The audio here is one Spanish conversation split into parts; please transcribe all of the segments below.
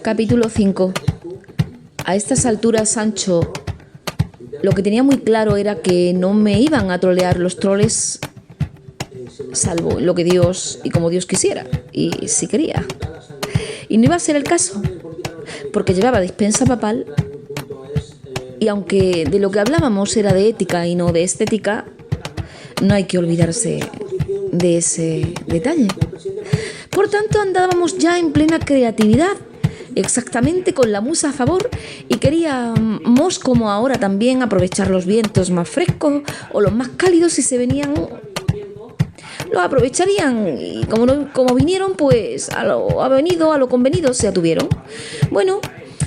Capítulo 5. A estas alturas, Sancho lo que tenía muy claro era que no me iban a trolear los troles, salvo lo que Dios y como Dios quisiera, y si quería. Y no iba a ser el caso, porque llevaba dispensa papal, y aunque de lo que hablábamos era de ética y no de estética, no hay que olvidarse de ese detalle. Por tanto, andábamos ya en plena creatividad, exactamente con la musa a favor, y queríamos, como ahora también, aprovechar los vientos más frescos o los más cálidos si se venían. Los aprovecharían y como vinieron, pues a lo convenido se atuvieron. Bueno,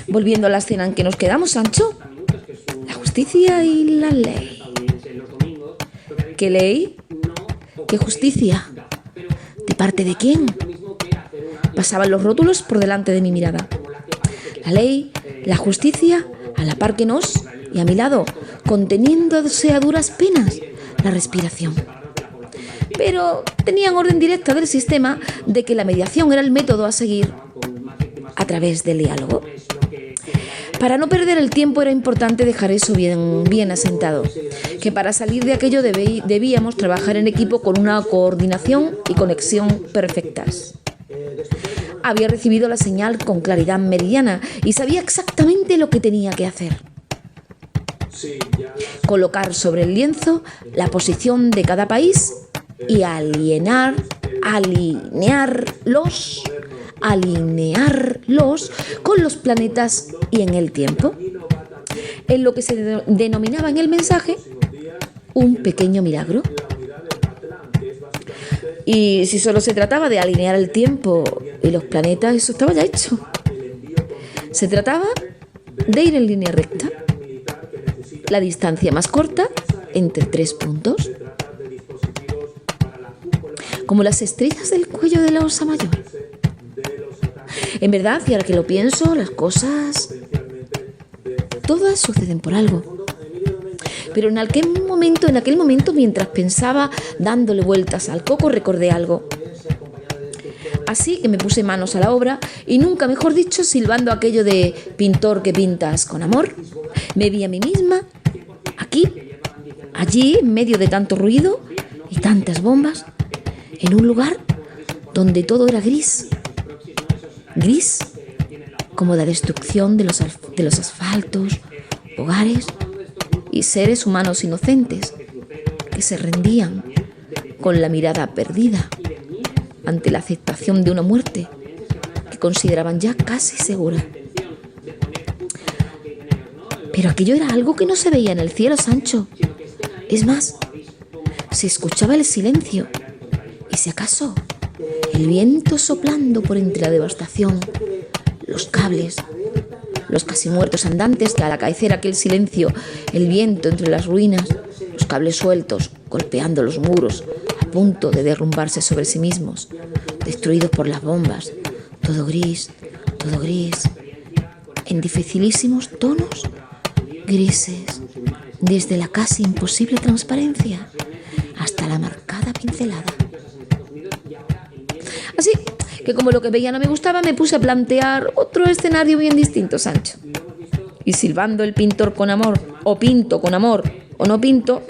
volviendo a la escena en que nos quedamos, Sancho, la justicia y la ley. ¿Qué ley? ¿Qué justicia? ¿De parte de quién? Pasaban los rótulos por delante de mi mirada. La ley, la justicia, a la par que nos, y a mi lado, conteniéndose a duras penas, la respiración. Pero tenían orden directa del sistema de que la mediación era el método a seguir a través del diálogo. Para no perder el tiempo era importante dejar eso bien asentado, que para salir de aquello debíamos trabajar en equipo con una coordinación y conexión perfectas. Había recibido la señal con claridad meridiana y sabía exactamente lo que tenía que hacer. Colocar sobre el lienzo la posición de cada país y alinearlos con los planetas y en el tiempo, en lo que se denominaba en el mensaje un pequeño milagro. Y si solo se trataba de alinear el tiempo y los planetas, eso estaba ya hecho. Se trataba de ir en línea recta, la distancia más corta entre 3 puntos, como las estrellas del cuello de la Osa Mayor. En verdad, y ahora que lo pienso, las cosas todas suceden por algo. Pero en aquel momento, mientras pensaba dándole vueltas al coco, recordé algo. Así que me puse manos a la obra y nunca mejor dicho, silbando aquello de pintor que pintas con amor, me vi a mí misma, aquí, allí, en medio de tanto ruido y tantas bombas, en un lugar donde todo era gris. Gris como la destrucción de los asfaltos, hogares y seres humanos inocentes que se rendían con la mirada perdida ante la aceptación de una muerte que consideraban ya casi segura. Pero aquello era algo que no se veía en el cielo, Sancho. Es más, se escuchaba el silencio y, si acaso, el viento soplando por entre la devastación, los cables, los casi muertos andantes que al acaecer aquel silencio, el viento entre las ruinas, los cables sueltos, golpeando los muros, a punto de derrumbarse sobre sí mismos, destruidos por las bombas, todo gris, en dificilísimos tonos grises, desde la casi imposible transparencia hasta la marcada pincelada. Así que, como lo que veía no me gustaba, me puse a plantear otro escenario bien distinto, Sancho. Y silbando el pintor con amor, o pinto con amor, o no pinto.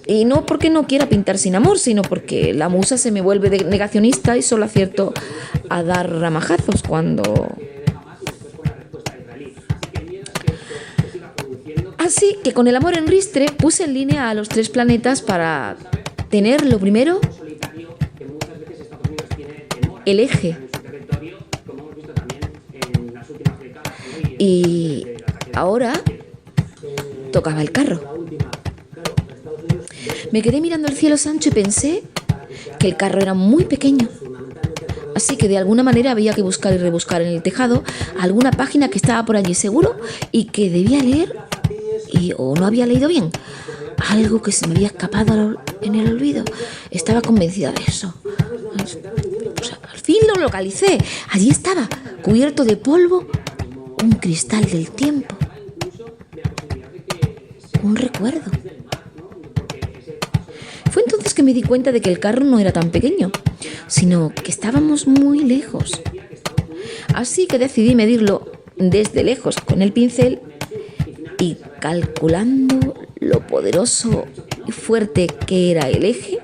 Y no porque no quiera pintar sin amor, sino porque la musa se me vuelve negacionista y solo acierto a dar ramajazos cuando... Así que con el amor en ristre puse en línea a los 3 planetas para tener lo primero, el eje. Y ahora tocaba el carro. Me quedé mirando el cielo, Sancho, y pensé que el carro era muy pequeño. Así que de alguna manera había que buscar y rebuscar en el tejado alguna página que estaba por allí seguro y que debía leer o no había leído bien. Algo que se me había escapado en el olvido. Estaba convencida de eso. Al fin lo localicé. Allí estaba, cubierto de polvo, un cristal del tiempo. Un recuerdo. Fue entonces que me di cuenta de que el carro no era tan pequeño, sino que estábamos muy lejos. Así que decidí medirlo desde lejos con el pincel y, calculando lo poderoso y fuerte que era el eje,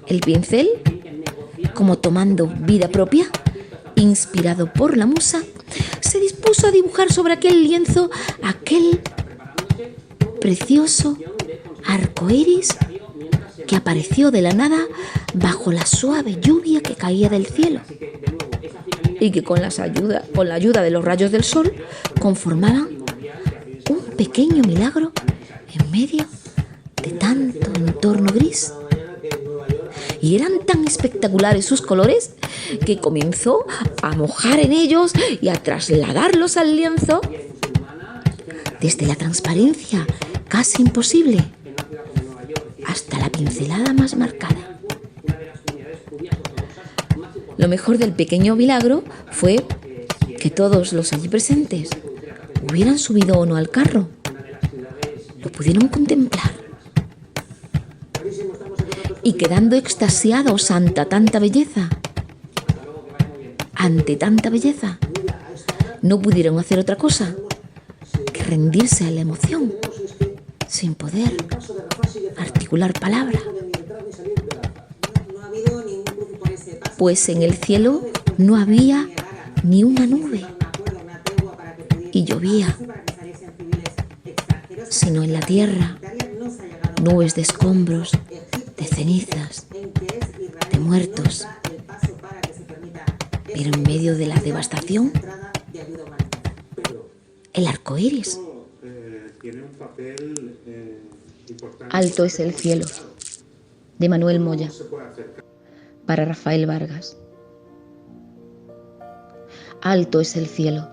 el pincel, como tomando vida propia, inspirado por la musa, se dispuso a dibujar sobre aquel lienzo aquel precioso arco iris que apareció de la nada bajo la suave lluvia que caía del cielo y que con la ayuda de los rayos del sol conformaban un pequeño milagro en medio de tanto entorno gris. Y eran tan espectaculares sus colores que comenzó a mojar en ellos y a trasladarlos al lienzo desde la transparencia casi imposible hasta la pincelada más marcada. Lo mejor del pequeño milagro fue que todos los allí presentes, hubieran subido o no al carro, lo pudieron contemplar. Y quedando extasiados ante tanta belleza, no pudieron hacer otra cosa que rendirse a la emoción sin poder articular palabra. Pues en el cielo no había ni una nube y llovía, sino en la tierra nubes de escombros, de cenizas, de muertos. Pero en medio de la devastación, el arco iris. Alto es el cielo, de Manuel Moya, para Rafael Vargas. Alto es el cielo,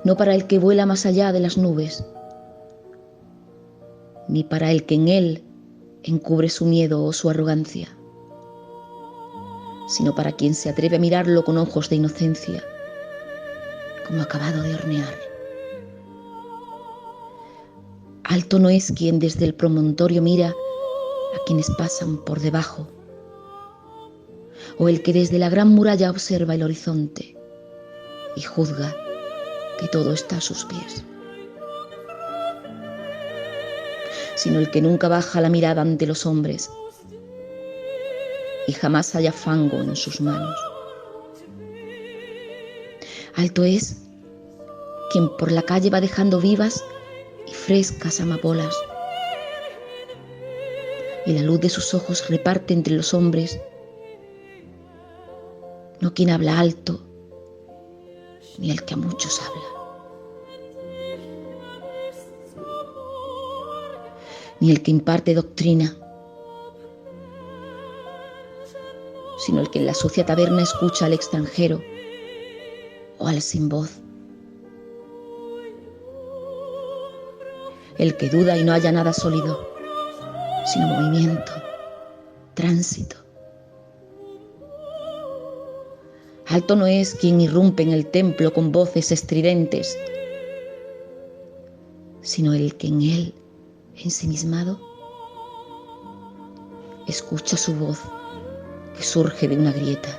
no para el que vuela más allá de las nubes, ni para el que en él encubre su miedo o su arrogancia, sino para quien se atreve a mirarlo con ojos de inocencia, como acabado de hornear. Alto no es quien desde el promontorio mira a quienes pasan por debajo, o el que desde la gran muralla observa el horizonte y juzga que todo está a sus pies, sino el que nunca baja la mirada ante los hombres y jamás halla fango en sus manos. Alto es quien por la calle va dejando vivas y frescas amapolas, y la luz de sus ojos reparte entre los hombres, no quien habla alto, ni el que a muchos habla, ni el que imparte doctrina, sino el que en la sucia taberna escucha al extranjero o al sin voz, el que duda y no halla nada sólido, sino movimiento, tránsito. Alto no es quien irrumpe en el templo con voces estridentes, sino el que en él, ensimismado, escucha su voz que surge de una grieta.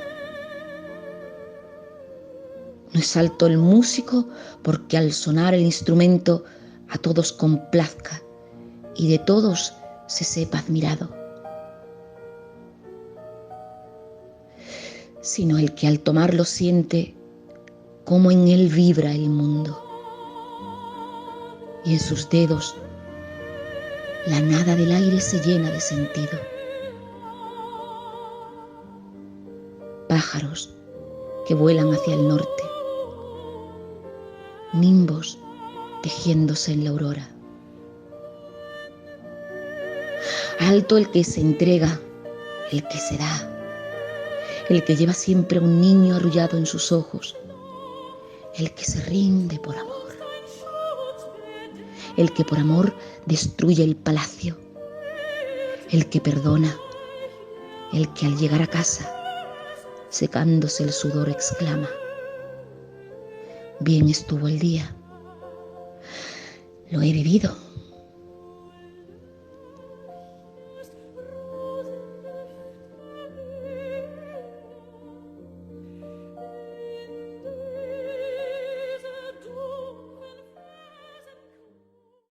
No es alto el músico porque al sonar el instrumento a todos complazca y de todos se sepa admirado, sino el que al tomarlo siente cómo en él vibra el mundo y en sus dedos la nada del aire se llena de sentido. Pájaros que vuelan hacia el norte, nimbos tejiéndose en la aurora. Alto el que se entrega, el que se da, el que lleva siempre a un niño arrullado en sus ojos, el que se rinde por amor, el que por amor destruye el palacio, el que perdona, el que al llegar a casa, secándose el sudor, exclama: bien estuvo el día, lo he vivido.